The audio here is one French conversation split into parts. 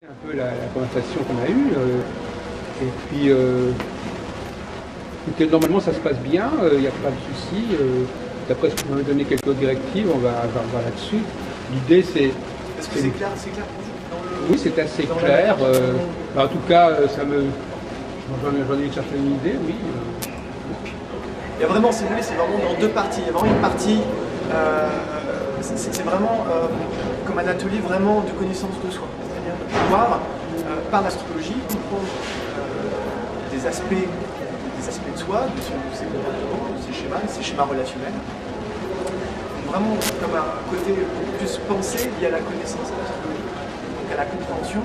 Un peu la conversation qu'on a eue, et puis écoutez, normalement ça se passe bien, il n'y a pas de souci. D'après ce que vous m'avez donné quelques directives, on va voir là-dessus. L'idée c'est. Est-ce que c'est clair pour vous Oui, c'est assez clair. En tout cas, j'en ai cherché une idée, oui. Il y a vraiment, si vous voulez, c'est vraiment dans deux parties. Il y a vraiment une partie, c'est vraiment comme un atelier vraiment de connaissance de soi. C'est-à-dire de pouvoir, par l'astrologie, comprendre des aspects de soi, de ses comportements, de ses schémas relationnels. Donc vraiment comme un côté beaucoup plus pensé lié à la connaissance de l'astrologie, donc à la compréhension.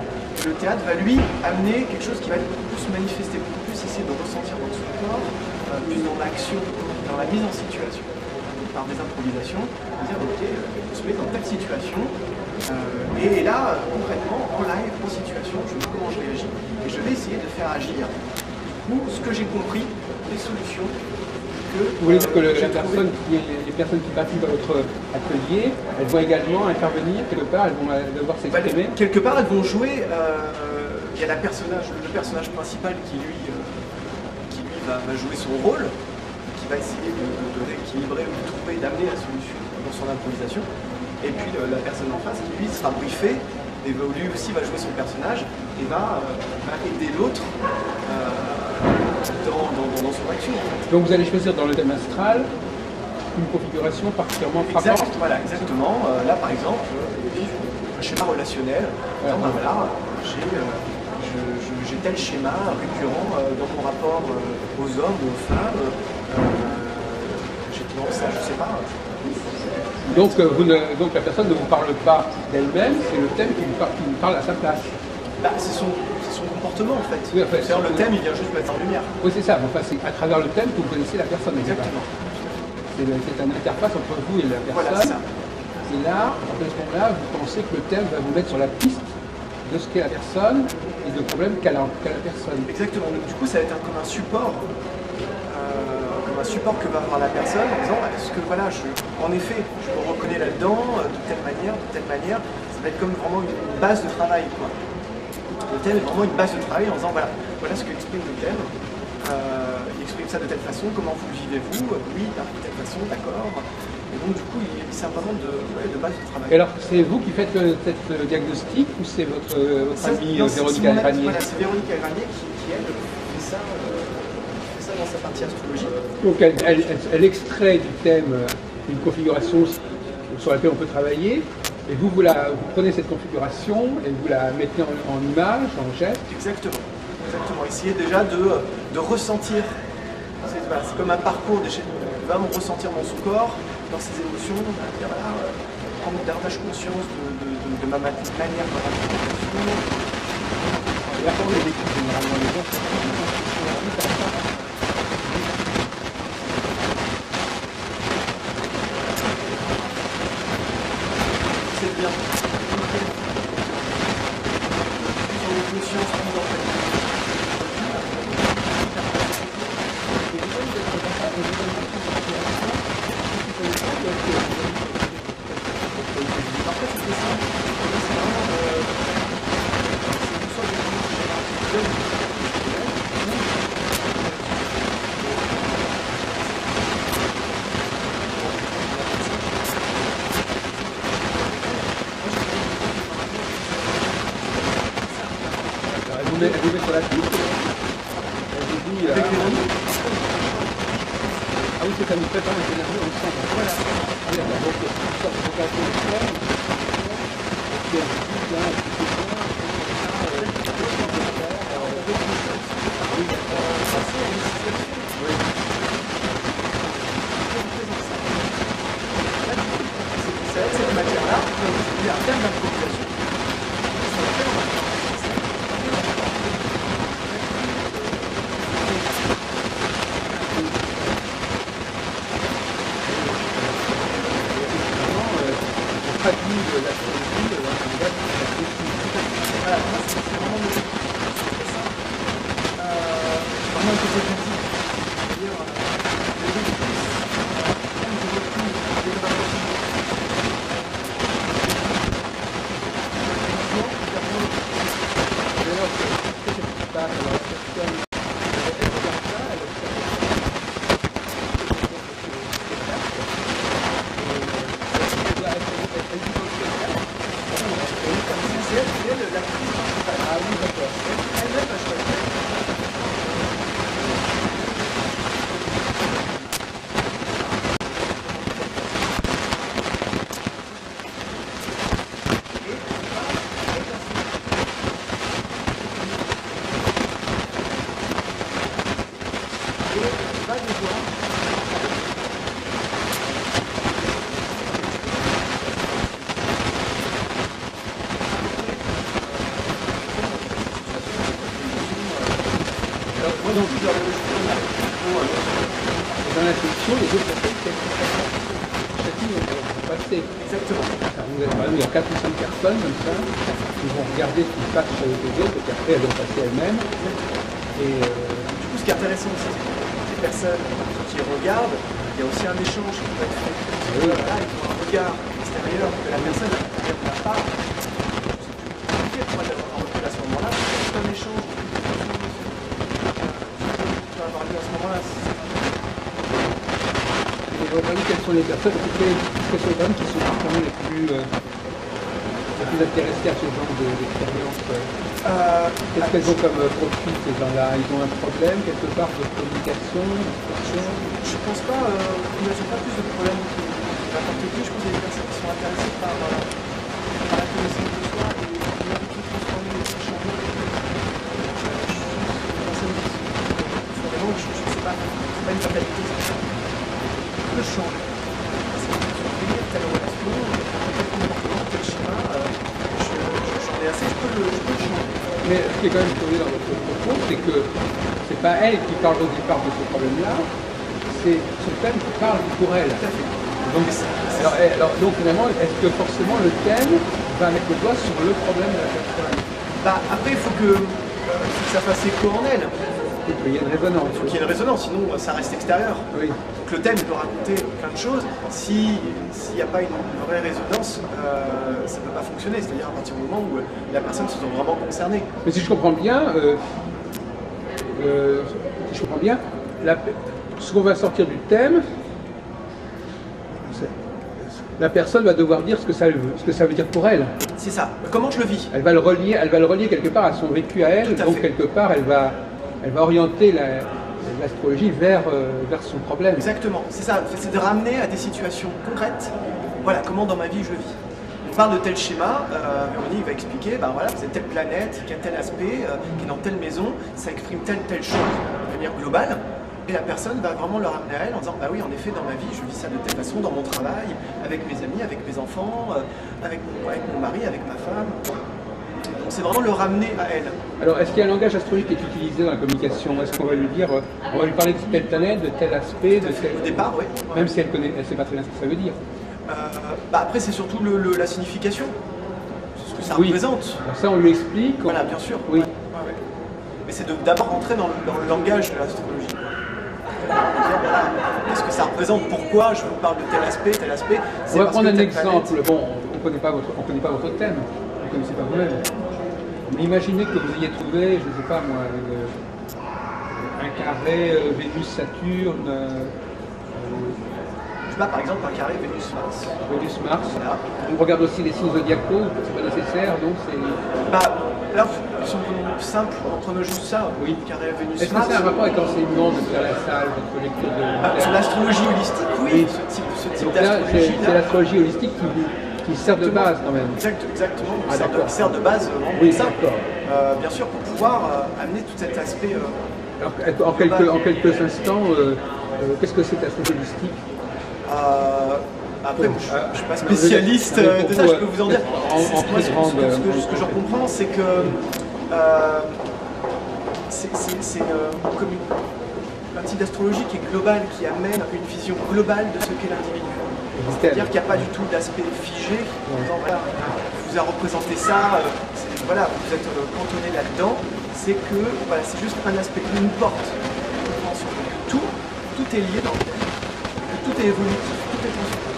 Le théâtre va lui amener quelque chose qui va être beaucoup plus manifesté, beaucoup plus essayer de ressentir dans son corps, plus dans l'action, dans la mise en situation, par des improvisations, dire ok, on se met dans telle situation, et là, concrètement, en live, en situation, je vois comment je réagis, et je vais essayer de faire agir, ou ce que j'ai compris, des solutions que vous voulez dire que les personnes qui participent à votre atelier, elles vont également intervenir quelque part, elles vont devoir s'exprimer. Quelque part, elles vont jouer. Il y a le personnage principal qui lui va jouer son rôle, qui va essayer de rééquilibrer ou de trouver, d'amener la solution dans son improvisation. Et puis la personne en face qui lui sera briefée et lui aussi va jouer son personnage et va aider l'autre dans son action. En fait. Donc vous allez choisir dans le thème astral une configuration particulièrement frappante. Voilà, exactement. Là par exemple, un schéma relationnel. Voilà, j'ai tel schéma récurrent dans mon rapport aux hommes, aux femmes. J'ai tendance à, je sais pas. Donc la personne ne vous parle pas d'elle-même, c'est le thème qui vous parle à sa place. Bah, c'est son comportement en fait. Oui, en fait le thème, il vient juste mettre en lumière. Oui, c'est ça. Enfin, c'est à travers le thème que vous connaissez la personne. Exactement. C'est une interface entre vous et la personne. Voilà, c'est ça. Et là, à ce moment-là, vous pensez que le thème va vous mettre sur la piste de ce qu'est la personne et de problèmes qu'a la personne. Exactement. Donc, du coup, ça va être comme un support que va avoir la personne en disant est-ce que voilà, en effet, je me reconnais là-dedans de telle manière, ça va être comme vraiment une base de travail, quoi. Le thème est vraiment une base de travail en disant voilà ce que exprime le thème, il exprime ça de telle façon, comment vous le vivez-vous, oui, de telle façon, d'accord. Et donc du coup, il sert vraiment de base de travail. Et alors, c'est vous qui faites cette diagnostic ou c'est votre amie Véronique Agranier? Voilà, c'est Véronique Agranier qui elle, fait ça dans sa partie astrologie. Donc elle extrait du thème une configuration sur laquelle on peut travailler, et vous prenez cette configuration et vous la mettez en image, en geste. Exactement. Essayez déjà de ressentir, c'est comme un parcours, vraiment ressentir dans son corps, dans ses émotions, dire, voilà, prendre davantage conscience de ma manière de raconter. Et après, les équipes, généralement, les gens c'est bien. Plus en conscience, plus en fait. Elle vous met sur la piste. Elle vous dit. Avec Véronique. Ah oui, c'est ça nous prépare les énergies ensemble. Voilà. Ah oui, d'accord. Donc, ça, c'est un peu extrême. Et puis, elle vous dit, bien, C'est avec cette matière-là, il y a un terme d'improvisation. Voilà, c'est vraiment le vraiment le côté pratique. C'est-à-dire, les et va devoir Dans la section, les autres personnes, chacune vont passer. exactement. Alors, vous avez, par exemple, il y a 4 ou 5 personnes comme ça, qui vont regarder ce qui se passe avec les autres, et puis après elles vont passer elles-mêmes. Et Du coup, ce qui est intéressant aussi, c'est que les personnes qui regardent, il y a aussi un échange qui peut être fait. Là, ils ont un regard extérieur que la personne à l'intérieur n'a pas. C'est plus compliqué pour elle d'avoir un recul à ce moment-là. C'est un échange qui peut avoir lieu à ce moment-là. et on va dire quelles sont les personnes, quelles sont les personnes qui sont vraiment les plus intéressées à ce genre d'expérience. Qu'est-ce qu'elles ont comme profil, ces gens-là? Ils ont un problème quelque part de communication, d'expression? Je pense pas, ils n'ont pas plus de problèmes que n'importe qui. Je pense qu'il y a des personnes qui sont intéressées par la connaissance de soi et l'envie de transformer les échanges. Je ne sais pas, c'est pas une fatalité, c'est le changer. C'est soutenir telle relation, tel comportement, tel schéma. J'en ai assez, je peux le changer. Mais ce qui est quand même curieux dans votre propos, c'est que c'est pas elle qui parle au départ de ce problème-là, c'est ce thème qui parle pour elle. Tout à fait. Donc finalement, est-ce que forcément le thème va mettre le doigt sur le problème de la personne? Bah, après, il faut que ça fasse écho en elle. Il faut qu'il y ait une résonance. Il faut qu'il y ait une résonance, sinon ça reste extérieur. Oui. Donc le thème peut raconter plein de choses. S'il n'y a pas une vraie résonance, ça ne peut pas fonctionner. C'est-à-dire à partir du moment où la personne se sent vraiment concernée. Mais si je comprends bien, ce qu'on va sortir du thème, la personne va devoir dire ce que ça veut dire pour elle. C'est ça. Comment je le vis? Elle va le relier quelque part à son vécu à elle, Tout à donc fait. quelque part elle va orienter l'astrologie vers son problème. Exactement. C'est ça. C'est de ramener à des situations concrètes. Voilà, comment dans ma vie je le vis. On parle de tel schéma, Véronique va expliquer, ben voilà, vous êtes telle planète, qui a tel aspect, qui est dans telle maison, ça exprime telle chose de manière globale. Et la personne va vraiment le ramener à elle en disant, bah oui, en effet, dans ma vie, je vis ça de telle façon, dans mon travail, avec mes amis, avec mes enfants, avec mon mari, avec ma femme. Donc c'est vraiment le ramener à elle. Alors, est-ce qu'il y a un langage astrologique qui est utilisé dans la communication? Est-ce qu'on va lui dire, on va lui parler de telle planète, de tel aspect, de tel... Au départ, oui. Même si elle ne sait pas très bien ce que ça veut dire. Bah après, c'est surtout la signification, ce que ça Oui. représente. Alors ça, on lui explique. Voilà, bien sûr. Oui. Ouais. Mais c'est d'abord rentrer dans le langage de l'astrologie. Voilà, qu'est-ce que ça représente? Pourquoi je vous parle de tel aspect? On va parce prendre que un telle exemple. planète- Bon, on ne connaît pas votre thème, vous ne connaissez pas vous-même. Mais imaginez que vous ayez trouvé, je ne sais pas moi, un carré Vénus-Saturne, Je sais pas, par exemple, un carré Vénus-Mars. Vénus-Mars. Voilà. On regarde aussi les signes zodiacaux, c'est pas nécessaire, donc c'est... Bah, là, si on peut simple, on prenait juste ça. Oui. Carré Est-ce que Vénus-Mars. c'est un rapport avec l'enseignement de Pierre Lassalle, votre lecture de... Sur l'astrologie holistique, oui. Oui. Ce type Donc là, d'astrologie. c'est l'astrologie holistique qui sert de base quand même. Exactement. Ah, d'accord. Sert de base vraiment Oui, pour ça. d'accord. Bien sûr, pour pouvoir amener tout cet aspect. Alors, en quelques instants, qu'est-ce que c'est l'astrologie holistique? Après, moi, je ne suis pas spécialiste de ça, je peux vous en dire. Moi, ce que j'en comprends, c'est que c'est comme un type d'astrologie qui est global, qui amène une vision globale de ce qu'est l'individu. C'est-à-dire qu'il n'y a pas du tout d'aspect figé, en disant voilà, vous a représenté ça, voilà, vous êtes cantonné là-dedans. C'est que voilà, c'est juste un aspect, une porte de compréhension. Tout est lié dans le thème, que tout est évolutif, tout est transformé.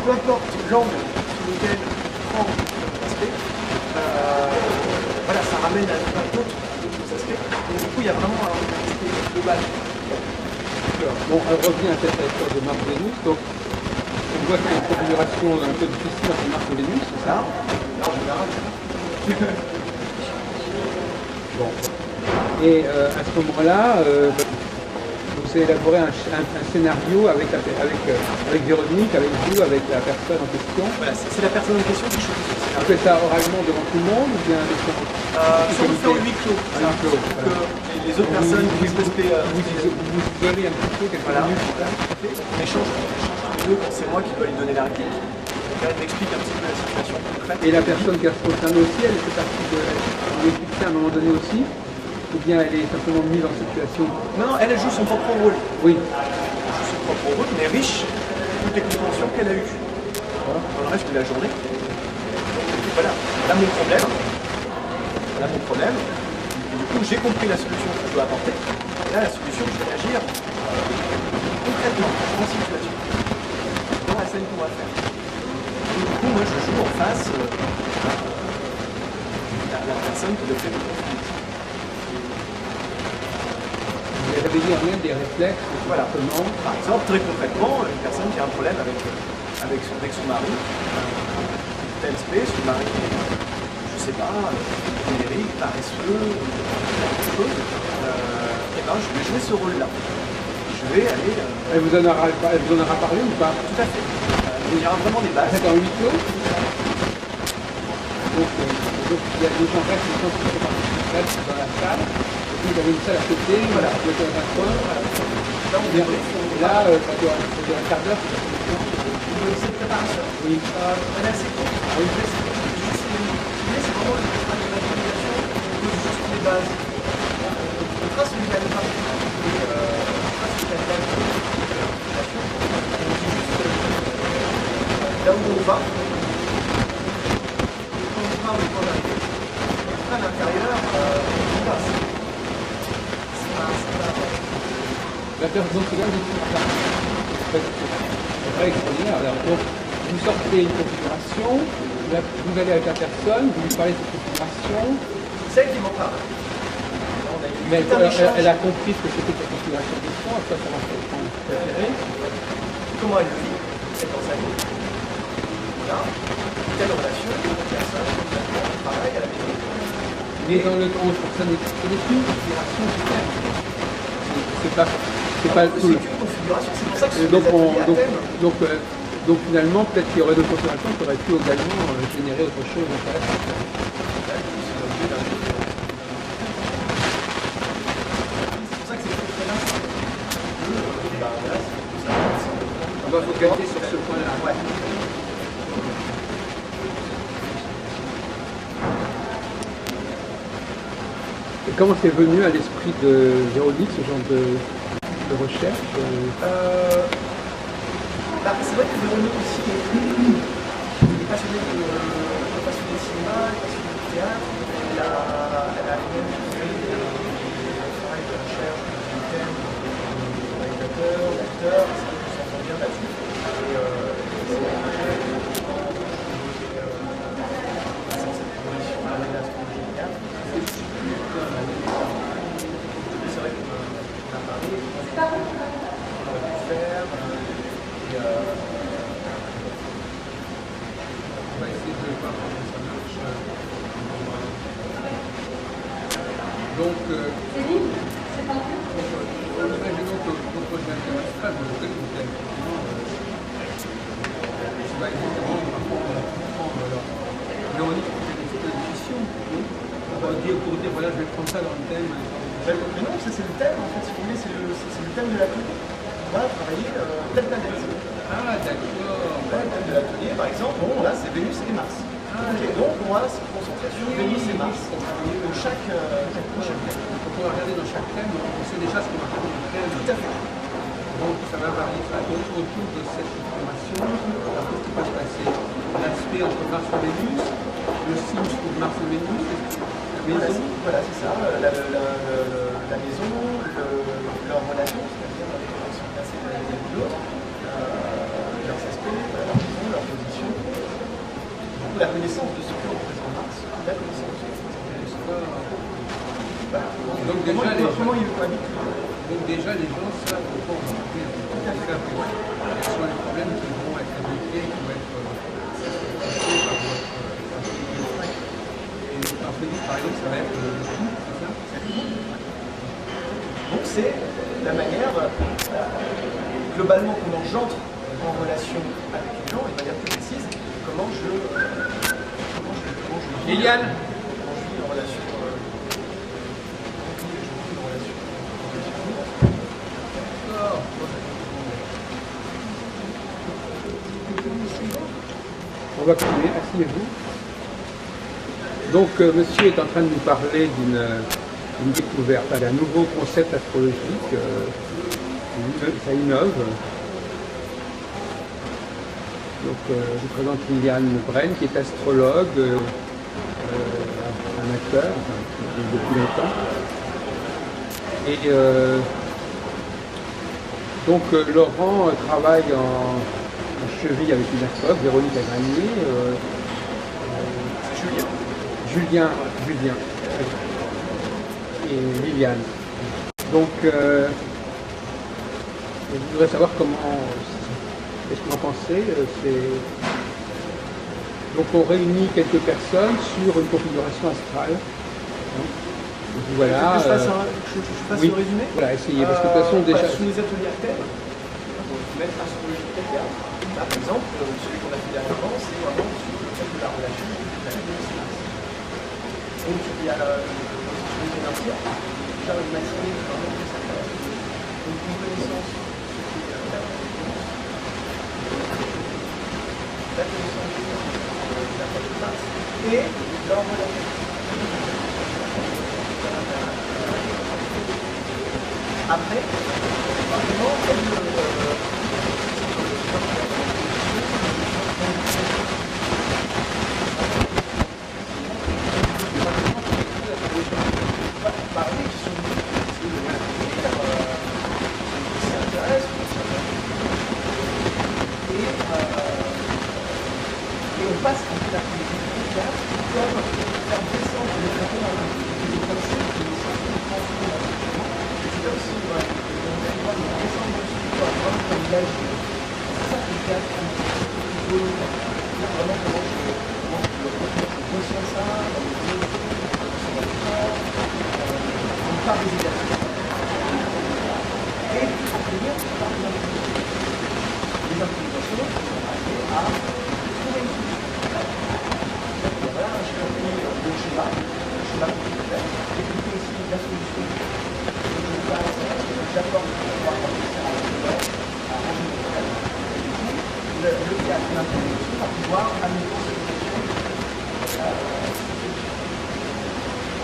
Peu importe l'angle sur lequel on prend l'aspect, voilà, ça ramène à d'autres aspects. Et du coup, il y a vraiment un aspect global. Bon, on revient à cette lecture de Mars-Vénus. Donc, on voit qu'il y a une configuration un peu difficile entre Mars et Vénus, c'est ça? Là, en général. Bon. Et à ce moment-là, vous c'est élaborer un scénario avec Véronique, avec vous, avec la personne en question. Voilà, c'est la personne en question qui choisit ce Vous scénario. faites ça oralement devant tout le monde ou bien avec Si on le fait en huis clos, À huis clos, pour voilà. que les autres personnes puissent rester. vous isolez un petit peu quelques Voilà. minutes. Là. On échange tous les deux quand c'est moi qui dois lui donner la réplique. Donc, elle m'explique un petit peu la situation concrète. Et la personne qui a se concernée aussi, elle fait partie de. Vous expliquez à un moment donné aussi, ou bien elle est simplement mise en situation. Non, elle joue son propre rôle. Oui. Elle joue son propre rôle, mais riche de toutes les compréhensions qu'elle a eues dans le reste de la journée. Donc, voilà, elle a mon problème. Elle a mon problème. Et du coup, j'ai compris la solution que je dois apporter. Et là, la solution, je vais agir concrètement, en situation. Dans la scène qu'on va faire. Et du coup, moi, je joue en face la personne qui le fait le conflit. Vous avez dit rien des réflexes, des Voilà. comportements. Par exemple, très concrètement, une personne qui a un problème avec son mari, tel space, son mari est, je sais pas, colérique, paresseux, quelque chose, et ben je vais jouer ce rôle-là. Je vais aller. Elle vous en aura parlé ou pas? Tout à fait. Il y aura vraiment des bases. C'est en huis clos. Donc, il y a des gens restent, des gens qui sont partis dans la salle. Et puis vous avez une salle à côté, voilà, vous êtes dans un coin. Là, on vient. Et là, ça doit un quart d'heure. Cette préparation. Oui. Elle est assez courte. Oui. C'est vraiment le travail de l'organisation. On pose juste les bases. On trace une calme. Là où on va, quand on parle du point d'arrivée, à l'intérieur, on passe. La personne, c'est là, c'est très extraordinaire. Alors, donc, vous sortez une configuration, vous allez avec la personne, vous lui parlez de cette configuration. C'est elle qui m'en parle. Mais elle a compris ce que c'était que la configuration de son, ça va se préférer. Comment elle le vit? C'est dans sa vie. Voilà. Telle relation, telle personne, pareil à la maison. Mais dans le temps, ça n'est qu'une configuration différente. C'est pas tout le. C'est qu'une configuration, c'est pour ça que ce sont des ateliers à thème. Donc finalement, peut-être qu'il y aurait d'autres configurations qui auraient pu également générer autre chose d'intéressant. On va focaliser sur ce point-là. Ouais. Et comment c'est venu à l'esprit de Véronique, ce genre de recherche C'est vrai que Véronique aussi est passionnée de cinéma, passionnée de théâtre. Elle a elle-même fait un travail de recherche du thème, du réalisateur, d'acteur. C'est vrai qu'on s'entend bien là-dessus. Et c'est vrai que cette proposition à la l'astrologie du théâtre. C'est vrai qu'on a parlé, on aurait pu faire. On va essayer de voir comment ça marche. Donc, Céline, c'est pas vous? imaginons que votre projet international, vous le faites effectivement, ça va évidemment comprendre alors. Véronique, c'est une fiction. On va dire, voilà, je vais prendre ça dans le thème. Mais non, ça c'est le thème en fait, si vous voulez, c'est le thème de l'atelier. On va travailler telle planète. Ah, d'accord. Là, le thème de l'atelier, par exemple, bon, là c'est Vénus et Mars. Ok, donc on va se concentrer sur Vénus et Mars pour chaque prochain thème. Donc on va regarder dans chaque thème, on sait déjà ce qu'on va faire dans le thème. Tout à fait. Donc ça va varier. Donc autour de cette information, alors qu'est-ce qui va se passer? L'aspect entre Mars et Vénus, le signe de Mars et Vénus, la maison. Voilà, c'est ça, la maison, leur relation, c'est-à-dire les relations placées de l'un et de l'autre, leurs aspects, leur maison, leur position, la connaissance de ce que représente Mars, la connaissance de ce que représente Vénus. Voilà. Donc déjà, Comment ils habitent? donc déjà les gens savent de quoi on va parler. Ils savent quels sont les problèmes qui vont être évoqués, qui vont être traités par votre et par Félix, par exemple, ça va être le coup, c'est ça? Donc c'est la manière, globalement, comment j'entre en relation avec les gens, et de manière plus précise, comment je Liliane, vis en relation. on va continuer, asseyez-vous. Donc, monsieur est en train de nous parler d'une découverte, d'un nouveau concept astrologique. Ça innove. Donc, je présente Liliane Bren, qui est astrologue, amateur, depuis longtemps. Et donc, Laurent travaille en cheville avec une astrologue, Véronique Agranier. Julien et Liliane. Donc, je voudrais savoir qu'est-ce que vous en pensez. Donc, on réunit quelques personnes sur une configuration astrale. Donc, voilà. Je fasse oui, le résumé. Voilà, essayez, parce que de toute façon, déjà. Sous les ateliers à thème, on peut mettre astrologie de thème. Là, par exemple, celui qu'on a fait dernièrement, c'est vraiment sur le fait de la relation avec la planète de l'espace. Donc, il y a le financier, faire une matinée vraiment de cette donc une connaissance la connaissance de la place et leur relation. Après,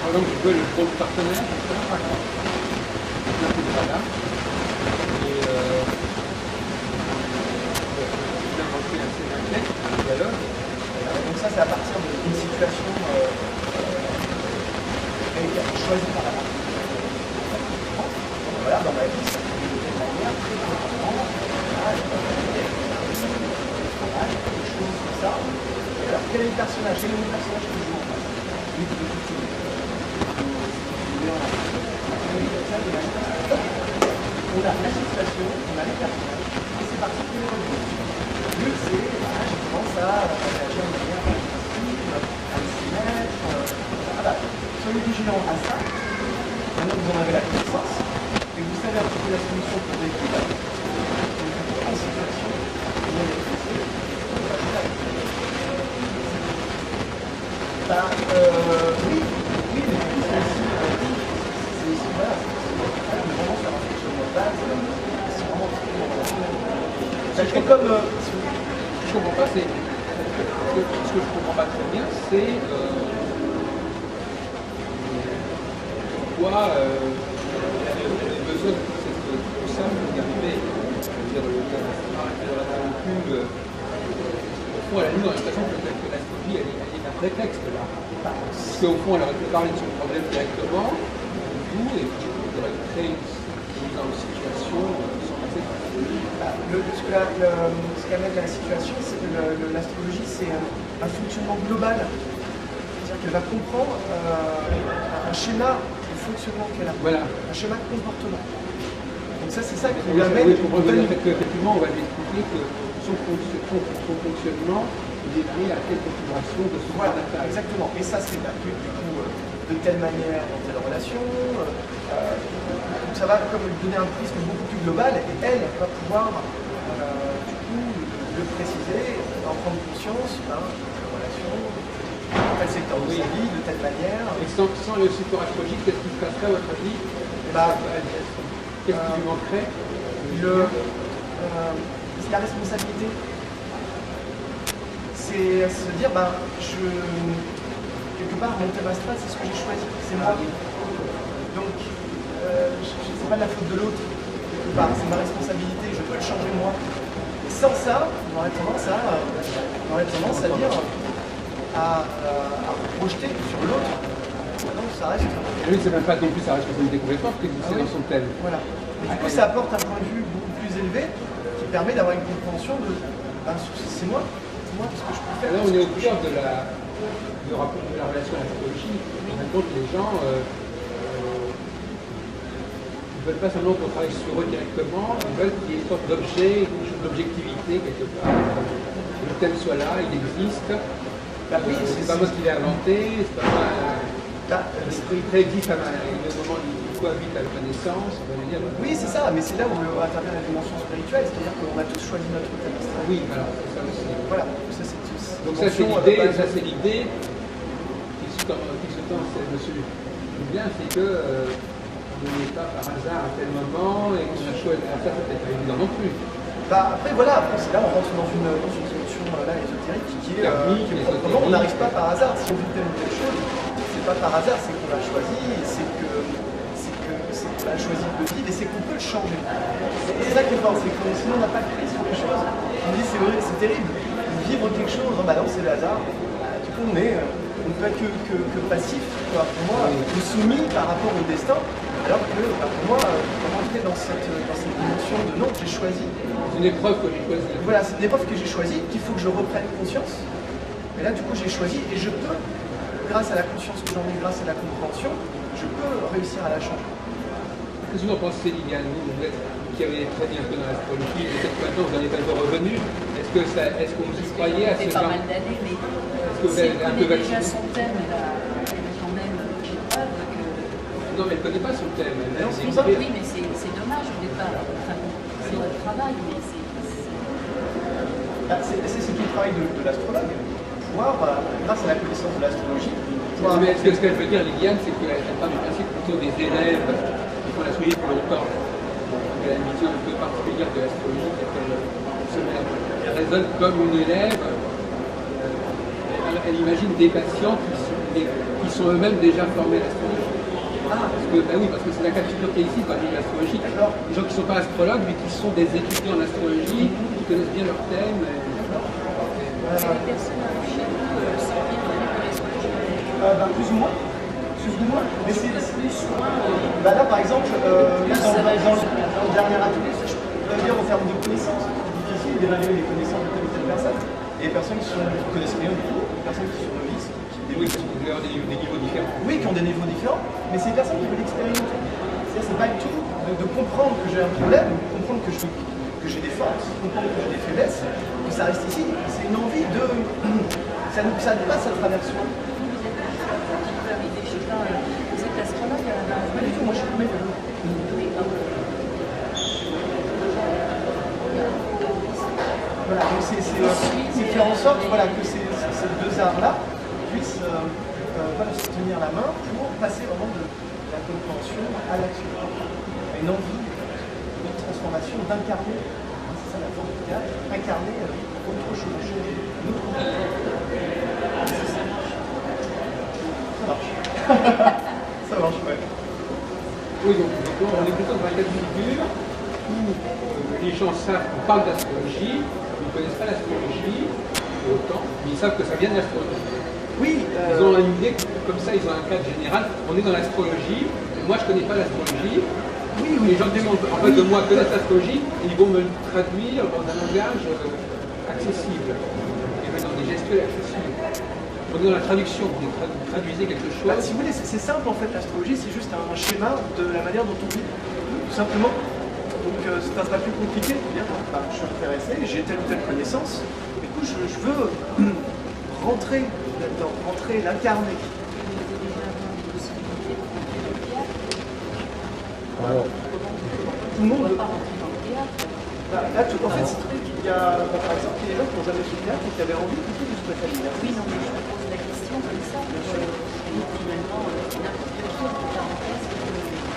Par exemple, je veux le rôle partenaire, c'est ça, par exemple. Voilà. Et d'inventer un scénario, un dialogue. Donc ça, c'est à partir d'une situation choisie par la partie. Voilà, dans ma vie, ça fait de telle manière, très concrètement, des choses comme ça. Et alors, quel est le personnage? Quel est le personnage que je joue en face? On a la situation, on a les personnages, et c'est parti pour les revenus. Le but, c'est, je commence à réagir de manière agressive, à s'y mettre. Voilà. Soyez vigilants à ça. Maintenant que vous en avez la connaissance, et que vous savez un petit peu la solution pour résoudre en situation, vous allez réfléchir. Oui, mais c'est aussi, voilà, c'est vraiment faire un fonctionnement de base, c'est vraiment Je comme, je comprends pas, c'est ce que je comprends pas très bien, c'est pourquoi il avait besoin de tout ça pour y arriver. C'est-à-dire dans la molécule, au fond, elle a mis dans l'impression que peut-être que l'astrologie, elle est un prétexte là. Parce qu'au fond, elle aurait pu parler de son problème directement, vous, et puis elle aurait créé une mise en situation sans passer par ce qu'amène la situation, c'est que l'astrologie, c'est un fonctionnement global. C'est-à-dire qu'elle va comprendre un schéma de fonctionnement qu'elle a. Voilà. Un schéma de comportement. Donc ça, c'est ça qui Oui, lui amène. effectivement, on va lui expliquer que son fonctionnement, il est lié à quelle configuration de son Voilà, natal. exactement. Et ça, c'est du coup de telle manière dans telle relation. donc ça va comme lui donner un prisme beaucoup plus global et elle va pouvoir du coup le préciser, en prendre conscience, relation, tel secteur de sa vie, de telle manière. Et sans le support astrologique, qu'est-ce qui se passerait à votre avis? Qu'est-ce qui lui manquerait? C'est la responsabilité. C'est se dire, quelque part, mon thème astral, c'est ce que j'ai choisi, c'est moi. Donc, c'est pas de la faute de l'autre, quelque part, c'est ma responsabilité, je peux le changer moi. Et sans ça, on aurait tendance à dire, à projeter sur l'autre. Donc, ça reste. Et lui, c'est même pas non plus sa responsabilité complètement, parce que c'est dans son thème. Voilà. Et du coup, ça apporte un point de vue beaucoup plus élevé qui permet d'avoir une compréhension de c'est moi, ce que je peux faire. Là, on est au cœur de la relation à l'astrologie. On rend compte que les gens ne veulent pas seulement qu'on travaille sur eux directement, ils veulent qu'il y ait une sorte d'objet, une chose d'objectivité quelque part. Le thème soit là, il existe. C'est pas moi qui l'ai inventé, c'est pas moi. Il préexiste à le moment où il cohabite à la connaissance. Oui, c'est ça, mais c'est là où on intervient la dimension spirituelle, c'est-à-dire qu'on a tous choisi notre thème astral. Oui, alors c'est ça aussi. Voilà, donc ça c'est l'idée qui sous-tend monsieur Julien, c'est que on n'est pas par hasard à tel moment et qu'on a choisi. Ça c'est peut-être pas évident non plus. Après c'est là on rentre dans une dimension ésotérique qui est proprement, on n'arrive pas par hasard. Si on vit telle ou telle chose, c'est pas par hasard, c'est qu'on l'a choisi, c'est qu'on a choisi de vivre et c'est qu'on peut le changer. C'est ça qui est fort, c'est que sinon on n'a pas créé sur quelque chose. On dit c'est vrai, c'est terrible. Vivre quelque chose, non, non c'est le hasard. Du coup on ne peut être que passif, quoi, pour moi, soumis par rapport au destin, alors que pour moi, on entrer dans cette dimension de non, j'ai choisi. C'est une épreuve que j'ai choisie. Voilà, c'est une épreuve que j'ai choisie, qu'il faut que je reprenne conscience. Mais là, du coup, j'ai choisi et je peux, grâce à la conscience que j'en ai, grâce à la compréhension, je peux réussir à la changer. Qu'est-ce que vous en pensez, Liliane, vous qui avez traîné un peu dans l'astrologie, peut-être que maintenant vous n'en êtes pas encore revenu, est-ce que vous y croyez à ce genre? Ça fait pas mal d'années, mais si elle connaît déjà son thème, elle a quand même une preuve que... Non, mais elle ne connaît pas son thème. Oui, mais c'est dommage au départ. Enfin, c'est notre travail, mais c'est tout le travail de l'astrologue. Pouvoir, grâce à la connaissance de l'astrologie, mais ce qu'elle veut dire, Liliane, c'est qu'elle part du principe plutôt des élèves qui font l'astrologie pour longtemps. Elle a une vision un peu particulière de l'astrologie, elle raisonne comme une élève. Elle imagine des patients qui sont eux-mêmes déjà formés à l'astrologie. Parce que c'est la capture qui est ici, quand je dis l'astrologie. Des gens qui ne sont pas astrologues, mais qui sont des étudiants en astrologie, qui connaissent bien leur thème. les personnes chez nous sont bien connues pour l'astrologie. Plus ou moins. Mais c'est plus ou moins. là, par exemple, dans le dernier atelier, je peux dire en termes de connaissances, c'est difficile d'évaluer les connaissances de telle ou telle personne. Et les personnes qui connaissent rien du tout, les personnes qui sont novices, des niveaux différents. Oui, qui ont des niveaux différents, mais c'est des personnes qui veulent expérimenter. C'est pas du tout de comprendre que j'ai un problème, de comprendre que j'ai des forces, de comprendre que j'ai des faiblesses, que ça reste ici. C'est une envie de... Ça passe à travers soi. Je sais pas, vous êtes astrologue à la base? Pas du tout, moi je suis comédien. Voilà, donc c'est faire en sorte que ces deux arts-là puissent se tenir la main pour passer vraiment de la compréhension à l'action. Une envie de transformation, d'incarner, c'est ça la force du théâtre, incarner autre chose, une autre chose. Ça marche. Ça marche, ouais. Oui, donc on est plutôt dans un cas de figure où les gens savent qu'on parle d'astrologie, ils ne connaissent pas l'astrologie autant, mais ils savent que ça vient de l'astrologie. Oui. Ils ont une idée, comme ça, ils ont un cadre général. On est dans l'astrologie, moi je ne connais pas l'astrologie. Oui. Les gens demandent en fait de moi connaissent l'astrologie et ils vont me le traduire dans un langage accessible, et même dans des gestuels accessibles. On est dans la traduction, vous traduisez quelque chose. Si vous voulez, c'est simple en fait, l'astrologie, c'est juste un schéma de la manière dont on vit, tout simplement. Donc c'est pas plus compliqué de dire, je suis intéressé, j'ai telle ou telle connaissance, du coup je veux rentrer là-dedans, l'incarner. Vous avez déjà avoir une possibilité de rentrer dans le théâtre? Alors, tout le On monde. ne va pas rentrer dans le théâtre. Là, en fait, il y a, par exemple, les gens qui n'ont jamais fait de théâtre et qui avaient envie de faire du spectacle. Oui, non, mais je me pose la question comme ça. Et finalement, n'importe qui, entre parenthèses,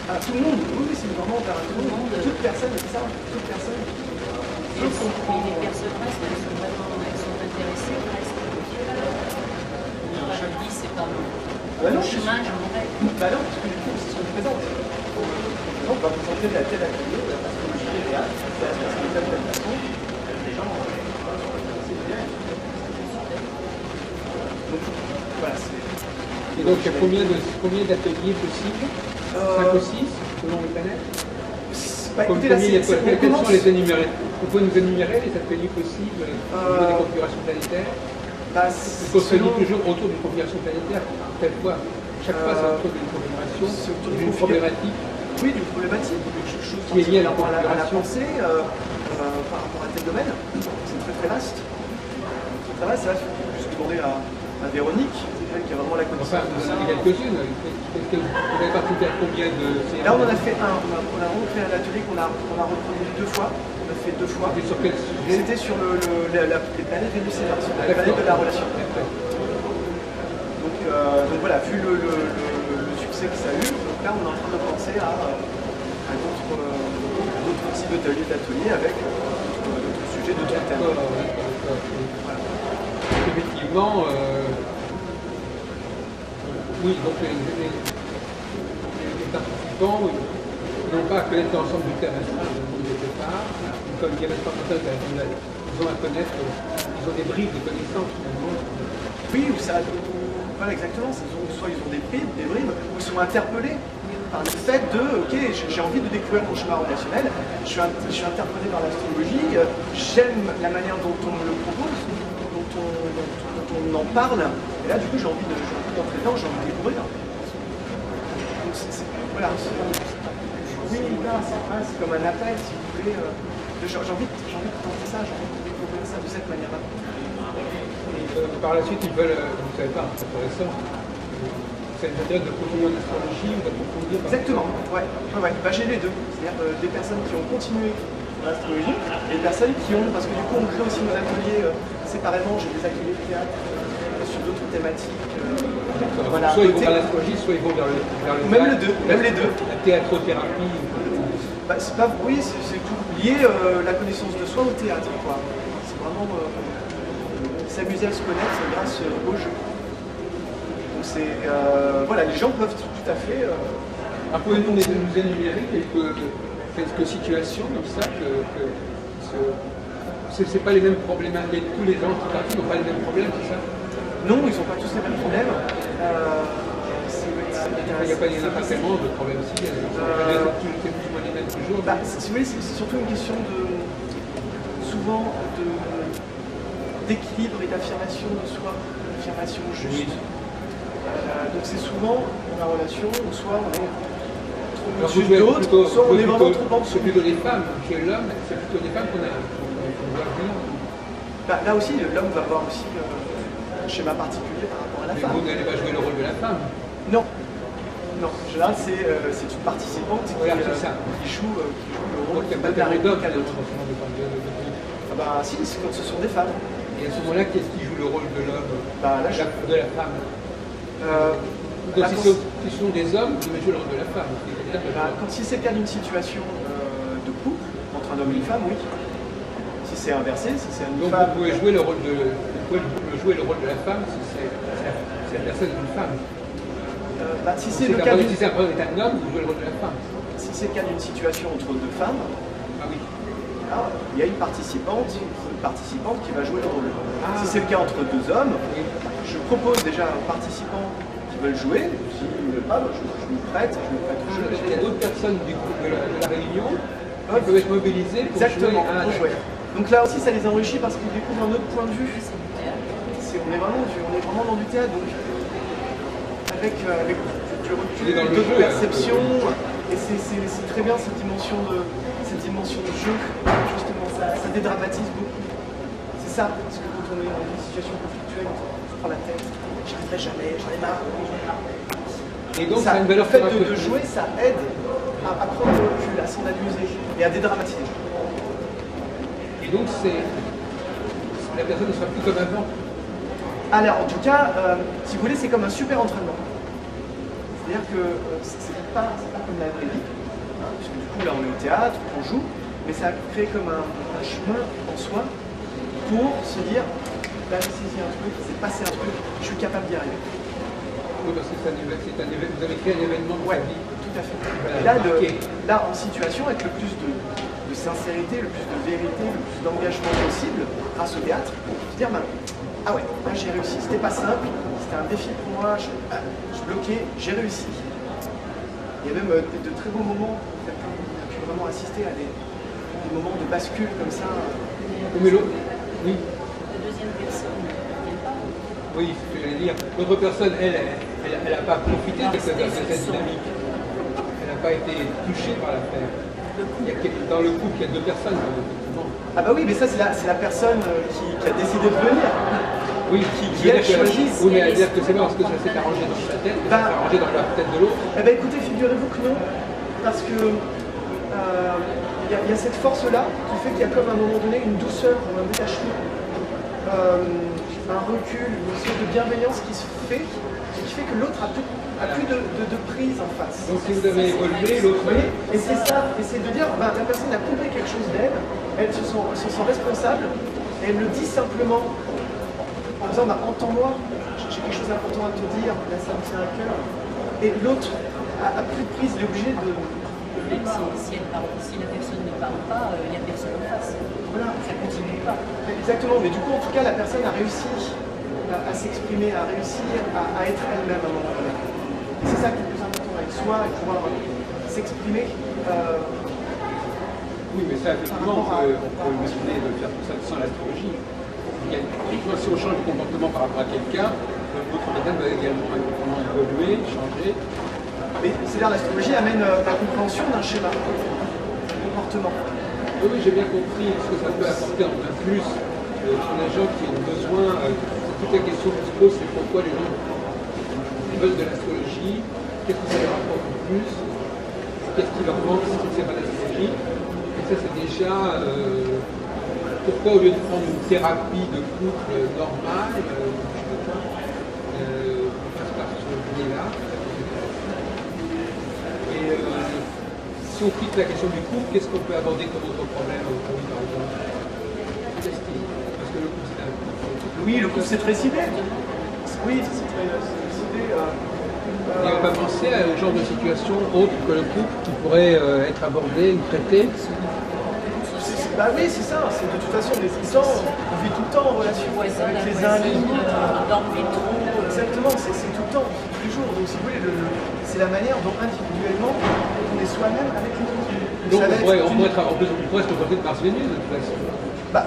Ah, tout le monde, oui, c'est vraiment vers tout le monde. Toute personne, c'est ça, toute personne. et les personnes restent, elles sont vraiment intéressées, presque. Je dis, c'est pas Bah non, mon chemin, j'aimerais. Bah non, parce que du coup, c'est ce qu'on présente. Donc, on va présenter la telle atelier, la psychologie des théâtres, ça se passe de telle façon. Les gens, c'est bien. Donc, voilà, c'est... Et donc, il y a combien d'ateliers possibles 5 ou 6, selon les planètes? Bah, écoutez, là, Quels sont commence... les énumérés? Vous pouvez nous énumérer les ateliers possibles au niveau des configurations planétaires? Bah, Il faut se dire toujours autour d'une configuration planétaire, telle fois. Chaque fois, c'est autour d'une configuration, d'une problématique. Oui, d'une problématique, quelque chose qui est lié à la à la pensée par rapport à tel domaine. C'est très très vaste. Très vaste, c'est là, je vais demander à Véronique, c'est elle qui a vraiment la connaissance Enfin, de vous ça. en avez quelques-unes. Vous avez participé à combien de séances? Là, on en a fait un. On a vraiment fait un atelier qu'on a reproduit 2 fois. On a fait 2 fois. C'était sur quel sujet? C'était sur les planètes Vénus et Mars, la planète de la relation. Donc voilà, vu le succès que ça a eu, donc là on est en train de penser à d'autres types d'ateliers avec d'autres sujets, d'autres thèmes. Voilà. Effectivement, oui, donc les participants n'ont pas à connaître l'ensemble du terrain astral au départ. Comme il y avait pas longtemps, ils ont à connaître, ils ont des bribes de connaissances finalement. Oui, ou ça. Voilà, exactement. Soit ils ont des bribes, ou ils sont interpellés par le fait de, ok, j'ai envie de découvrir mon schéma relationnel, je suis interpellé par l'astrologie, j'aime la manière dont on me le propose, dont on en parle, et là, du coup, j'ai envie d'entrer dedans, j'ai envie de découvrir. Donc, voilà. Oui, là, c'est comme un appel, si vous voulez. J'ai envie de tenter ça, j'ai envie de découvrir ça de cette manière-là. Par la suite, ils veulent, vous ne savez pas, c'est intéressant, c'est une méthode d'approfondir en astrologie ou d'approfondir. Exactement, ouais. Bah, j'ai les deux. C'est-à-dire des personnes qui ont continué dans l'astrologie et des personnes qui ont, parce que du coup on crée aussi nos ateliers séparément, j'ai des ateliers de théâtre sur d'autres thématiques. Voilà, soit ils vont vers l'astrologie, soit ils vont vers le même les deux, même les deux. La théâtrothérapie. Bah, c'est pas, oui, c'est tout lié la connaissance de soi au théâtre, quoi. C'est vraiment s'amuser à se connaître grâce au jeu. Donc c'est voilà, les gens peuvent tout à fait. Pouvez-vous nous énumérer quelques situations comme ça c'est pas les mêmes problèmes, tous les gens qui partent n'ont pas les mêmes problèmes, c'est ça? Non, ils n'ont pas tous les mêmes problèmes. Il n'y a pas tellement de problèmes si, c'est plus ou moins les mêmes toujours. Bah, si vous voulez, c'est surtout une question souvent d'équilibre et d'affirmation de soi, d'affirmation juste. Oui. Donc c'est souvent dans la relation, soit on est trop Alors, au-dessus d'autres, soit on est vraiment trop en dessous. C'est plutôt les femmes, chez l'homme, c'est plutôt les femmes qu'on voit venir. Bah, là aussi, l'homme va avoir aussi un schéma particulier par rapport à la Mais femme. vous n'allez pas jouer le rôle de la femme. Non. Non, en général, c'est une participante Voilà, qui joue le rôle qui qui n'a pas peut arriver d'homme qu'à l'autre. Ah bah si, c'est quand ce sont des femmes. Et à ce moment-là, qu'est-ce qui joue le rôle de l'homme, Bah, là, de la femme? Donc si ce sont des hommes, vous devez jouer le rôle de la femme. Si c'est le cas d'une situation de couple, entre un homme et une femme, oui. Si c'est inversé, si c'est une donc femme... vous pouvez jouer le rôle de la femme si c'est la personne d'une femme. Si c'est le cas Si c'est un homme, vous jouez le rôle de la femme. Si c'est le cas d'une situation entre deux femmes, Ah oui. là, il y a une participante qui va jouer le rôle. Ah. Si c'est le cas entre deux hommes, Oui. je propose déjà un participant qui veulent jouer. S'ils ne veulent pas, je me prête au jeu. Il y a d'autres personnes du groupe de la réunion qui peuvent être mobilisées pour Exactement, jouer. pour jouer. Donc là aussi, ça les enrichit parce qu'ils découvrent un autre point de vue. C'est du théâtre. On est vraiment dans du théâtre, donc avec du recul, dans le d'autres jeu, perceptions, et c'est très bien cette dimension de jeu, justement, ça dédramatise beaucoup. C'est ça, parce que quand on est dans une situation conflictuelle, on se prend la tête, j'y arriverai jamais, j'en ai marre. Et donc, Ça, ça a une valeur le fait de thérapeutique. jouer, ça aide à prendre le recul, à s'en amuser et à dédramatiser. Et donc, la personne ne sera plus comme avant. Alors, en tout cas, si vous voulez, c'est comme un super entraînement. C'est-à-dire que c'est pas comme la vraie vie, hein, puisque du coup, là, on est au théâtre, on joue, mais ça crée comme un chemin en soi pour se dire, là, j'ai saisi un truc, il s'est passé un truc, je suis capable d'y arriver. Oui, parce que vous avez créé un événement pour Ouais, la vie. tout à fait. Voilà, Et là, marqué. là, en situation, avec le plus de sincérité, le plus de vérité, le plus d'engagement possible, grâce au théâtre, se dire, ah ouais, là j'ai réussi. C'était pas simple, c'était un défi pour moi, je bloquais, j'ai réussi. Il y a même de très beaux moments, quelqu'un a pu vraiment assister à des moments de bascule comme ça. Mais l'autre, oui. La deuxième personne ne vient pas. Oui, c'est ce que j'allais dire. L'autre personne, elle n'a pas profité de cette dynamique. Elle n'a pas été touchée par l'affaire. Dans le couple, il y a deux personnes, effectivement. Ah bah oui, mais ça c'est la personne qui a décidé de venir. Oui, qui elle choisit. Oui, mais elle dire que c'est pas parce que ça s'est arrangé dans sa tête, que ça s'est arrangé dans la tête de l'autre. Eh bien écoutez, figurez-vous que non, parce que y a cette force-là qui fait qu'il y a comme à un moment donné une douceur ou un détachement, un recul, une sorte de bienveillance qui se fait, qui fait que l'autre a plus de prise en face. Donc si vous avez évolué, l'autre... Vous voyez, et c'est ça, et c'est de dire, la personne a compris quelque chose d'elle, elle se sent responsable, et elle le dit simplement en disant, entends-moi, j'ai quelque chose d'important à te dire, là ça me tient à cœur. Et l'autre a plus de prise, il est obligé de... Même si la personne ne parle pas, il n'y a personne en face. Voilà. Ça ne continue pas. Exactement, mais du coup, en tout cas, la personne a réussi à s'exprimer, à réussir à être elle-même à un moment donné. Et c'est ça qui est le plus important avec soi, et pouvoir s'exprimer. Oui, mais ça, effectivement, on peut imaginer de faire tout ça sans l'astrologie. Si on change de comportement par rapport à quelqu'un, votre méthode va également évoluer, changer. Mais c'est-à-dire l'astrologie amène la compréhension d'un schéma de comportement. Oui, j'ai bien compris ce que ça peut apporter en plus sur les gens qui ont besoin. Toute la question qui se pose, c'est pourquoi les gens veulent de l'astrologie, qu'est-ce que ça leur apporte en plus, qu'est-ce qui leur manque si c'est pas l'astrologie. Et ça, c'est déjà pourquoi au lieu de prendre une thérapie de couple normale, je sais pas, on passe par ce biais-là. Et si on quitte la question du couple, qu'est-ce qu'on peut aborder comme autre problème aujourd'hui, par exemple? Parce que le couple, c'est un couple. Oui, le couple, c'est très ciblé. Oui, c'est très ciblé. Et on va penser au genre de situation autre que le couple qui pourrait être abordé ou traité. Bah oui, c'est ça. C'est de toute façon des temps, on vit tout le temps en relation avec les uns les autres. Dans le métro. Exactement, c'est tout le temps, tous les jours. Donc si vous voulez, c'est la manière dont individuellement on est soi-même avec les autres. Donc on pourrait se comporter de Mars-Vénus de toute façon. Bah,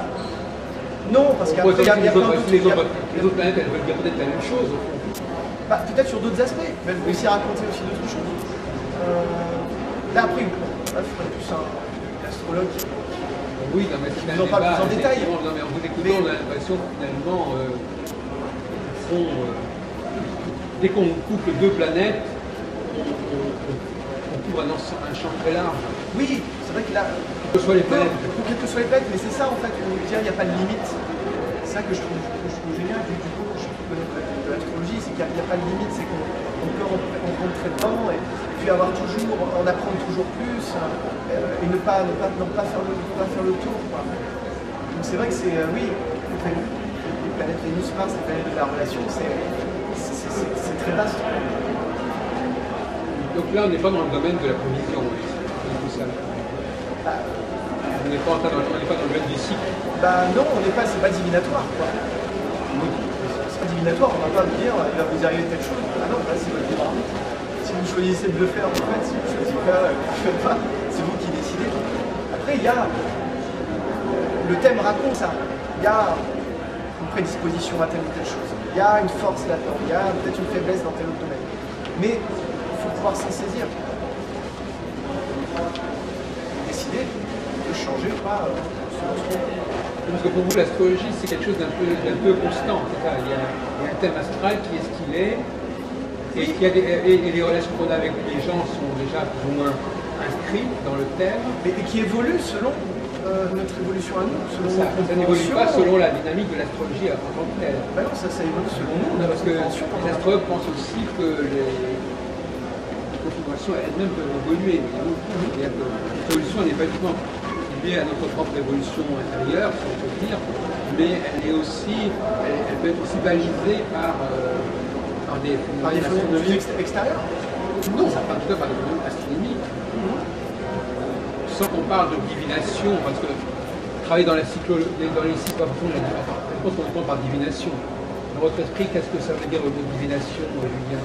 non, parce qu'après il y a plein d'autres... Les autres planètes, elles veulent dire peut-être la même chose au fond. Bah, peut-être sur d'autres aspects, mais elles vont aussi raconter aussi d'autres choses. Là après, il faudrait plus un astrologue. Oui, non, mais c'est un en parle débat, plus en détail. Non, mais en vous écoutant, on a l'impression que finalement, dès qu'on couple deux planètes, on couvre un champ très large. Oui, c'est vrai que là, Quelles que soient les planètes. quelles que soient les planètes, mais c'est ça en fait, on veut dire il n'y a pas de limite. C'est ça que je trouve génial du coup, je connais de l'astrologie, c'est qu'il n'y a pas de limite, c'est qu'on peut rentrer dedans et puis en apprendre toujours plus et ne pas faire le tour. Quoi. Donc c'est vrai que c'est, oui, les planètes Vénus, Mars, les planètes de la relation, c'est très vaste. Donc là, on n'est pas dans le domaine de la prévision, tout ça. On n'est pas dans le domaine du cycle. Bah non, c'est pas divinatoire, quoi. C'est pas divinatoire, on va pas vous dire, il va vous arriver telle chose. Ah non, là c'est votre libre arbitre. Si vous choisissez de le faire, en fait, si vous choisissez pas, faites pas, c'est vous qui décidez. Après, il y a, le thème raconte ça, il y a une prédisposition à telle ou telle chose, il y a une force là-dedans, il y a peut-être une faiblesse dans tel autre domaine. Mais il faut pouvoir s'en saisir. Décider de changer ou pas. Parce que pour vous, l'astrologie, c'est quelque chose d'un peu constant. Il y a un thème astral qui est ce qu'il est, et les relations qu'on a avec les gens sont déjà plus ou moins inscrit dans le thème. Mais qui évolue selon notre évolution à nous, selon Ça notre n'évolue compréhension. pas selon la dynamique de l'astrologie en tant que telle. Ben non, ça évolue selon nous. Non, parce que compréhension. les astrologues pensent aussi que les configurations elles-mêmes peuvent évoluer. C'est-à-dire que l'évolution n'est pas uniquement liée à notre propre évolution intérieure, si on peut dire, mais elle peut être aussi balisée par des Par des phénomènes extérieurs. Non, ça part en tout cas par des phénomènes astronomiques. Sans qu'on parle de divination, parce que travailler dans les cycles, pas forcément la divination. Je pense qu'on entend par divination. Dans votre esprit, qu'est-ce que ça veut dire le mot divination, Julien?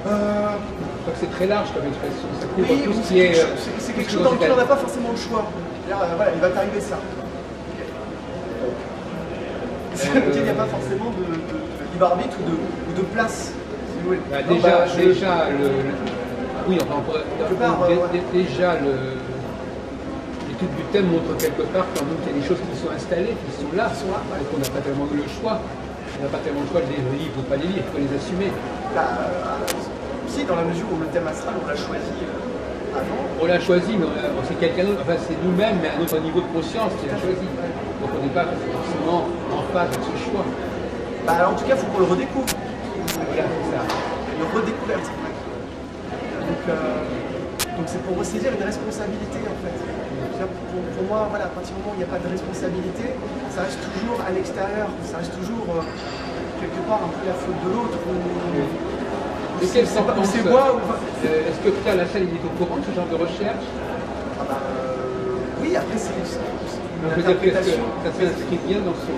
Je crois que c'est très large comme expression. Ça couvre Oui, tout ce qui est. c'est quelque chose dans lequel on n'a pas forcément le choix. Voilà, il va t'arriver ça. C'est lequel il n'y a pas forcément de libre arbitre ou de place. Si vous voulez. Bah, Non, déjà, oui, enfin, déjà, l'étude du thème montre quelque part quand même qu'il y a des choses qui sont installées, qui sont là. Donc on n'a pas tellement eu le choix. On n'a pas tellement le choix de les lire ou pas les lire, il faut les assumer. Si, dans la mesure où le thème astral, on l'a choisi avant. On l'a choisi, mais c'est quelqu'un d'autre, enfin c'est nous-mêmes, mais à notre niveau de conscience qui l'a choisi. Donc on n'est pas forcément en phase de ce choix. En tout cas, il faut qu'on le redécouvre. Voilà, c'est ça. Une redécouverte. Donc c'est pour ressaisir une responsabilité en fait. Pour moi, voilà, à partir du moment où il n'y a pas de responsabilité, ça reste toujours à l'extérieur, ça reste toujours quelque part un peu la faute de l'autre. C'est moi. Est-ce que Pierre Lassalle il est au courant de ce genre de recherche? Oui, après c'est une interprétation. Ça s'inscrit bien dans son.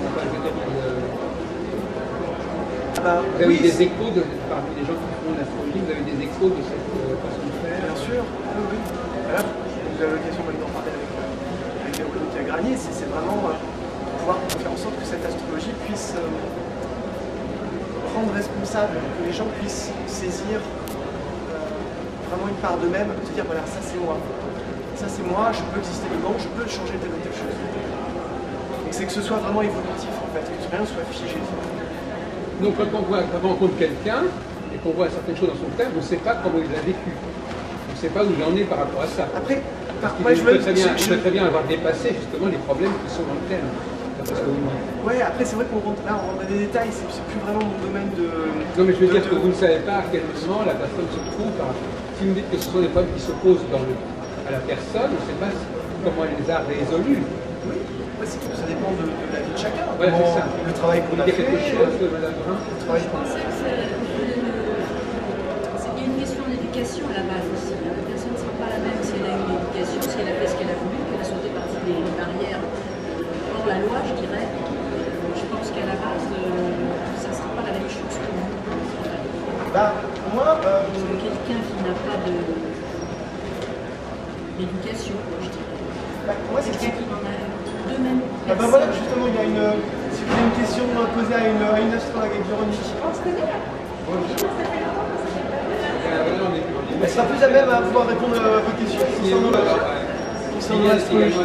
Vous avez oui, des échos parmi les gens qui font l'astrologie, vous avez des échos de cette façon de faire? Bien sûr, oui. Voilà, vous avez l'occasion d'en parler avec Léo Cagrani, c'est vraiment pouvoir faire en sorte que cette astrologie puisse rendre responsable, que les gens puissent saisir vraiment une part d'eux-mêmes, se dire voilà, ça c'est moi, je peux exister dedans, je peux changer telle ou telle chose. Et c'est que ce soit vraiment évolutif en fait, que rien ne soit figé. Donc quand on rencontre quelqu'un et qu'on voit certaines choses dans son thème, on ne sait pas comment il a vécu. On ne sait pas où il en est par rapport à ça. Après, il peut très bien avoir dépassé justement les problèmes qui sont dans le thème. Ouais, après c'est vrai qu'on rentre dans des détails, c'est plus vraiment mon domaine de... Non mais je veux dire que vous ne savez pas à quel moment la personne se trouve. Si vous me dites que ce sont des problèmes qui se posent à la personne, on ne sait pas comment elle les a résolus. Oui, ça dépend de la vie de chacun. Voilà, c'est ça. Le travail qu'on a fait. quelque chose, Madame Brun? Je pense que c'est une question d'éducation à la base aussi. La personne ne sera pas la même si elle a eu une éducation, si elle a fait ce qu'elle a voulu, qu'elle a sauté par-dessus les barrières hors la loi, je dirais. Je pense qu'à la base, ça ne sera pas la même chose que nous. Moi, Parce que quelqu'un qui n'a pas d'éducation, je dirais. moi, c'est Quelqu'un qui en a d'eux-mêmes. voilà, justement, il y a si vous avez une question posée à une astrologue avec Véronique. On se connaît là. Elle sera plus à même à pouvoir répondre à vos questions concernant l'astrologie.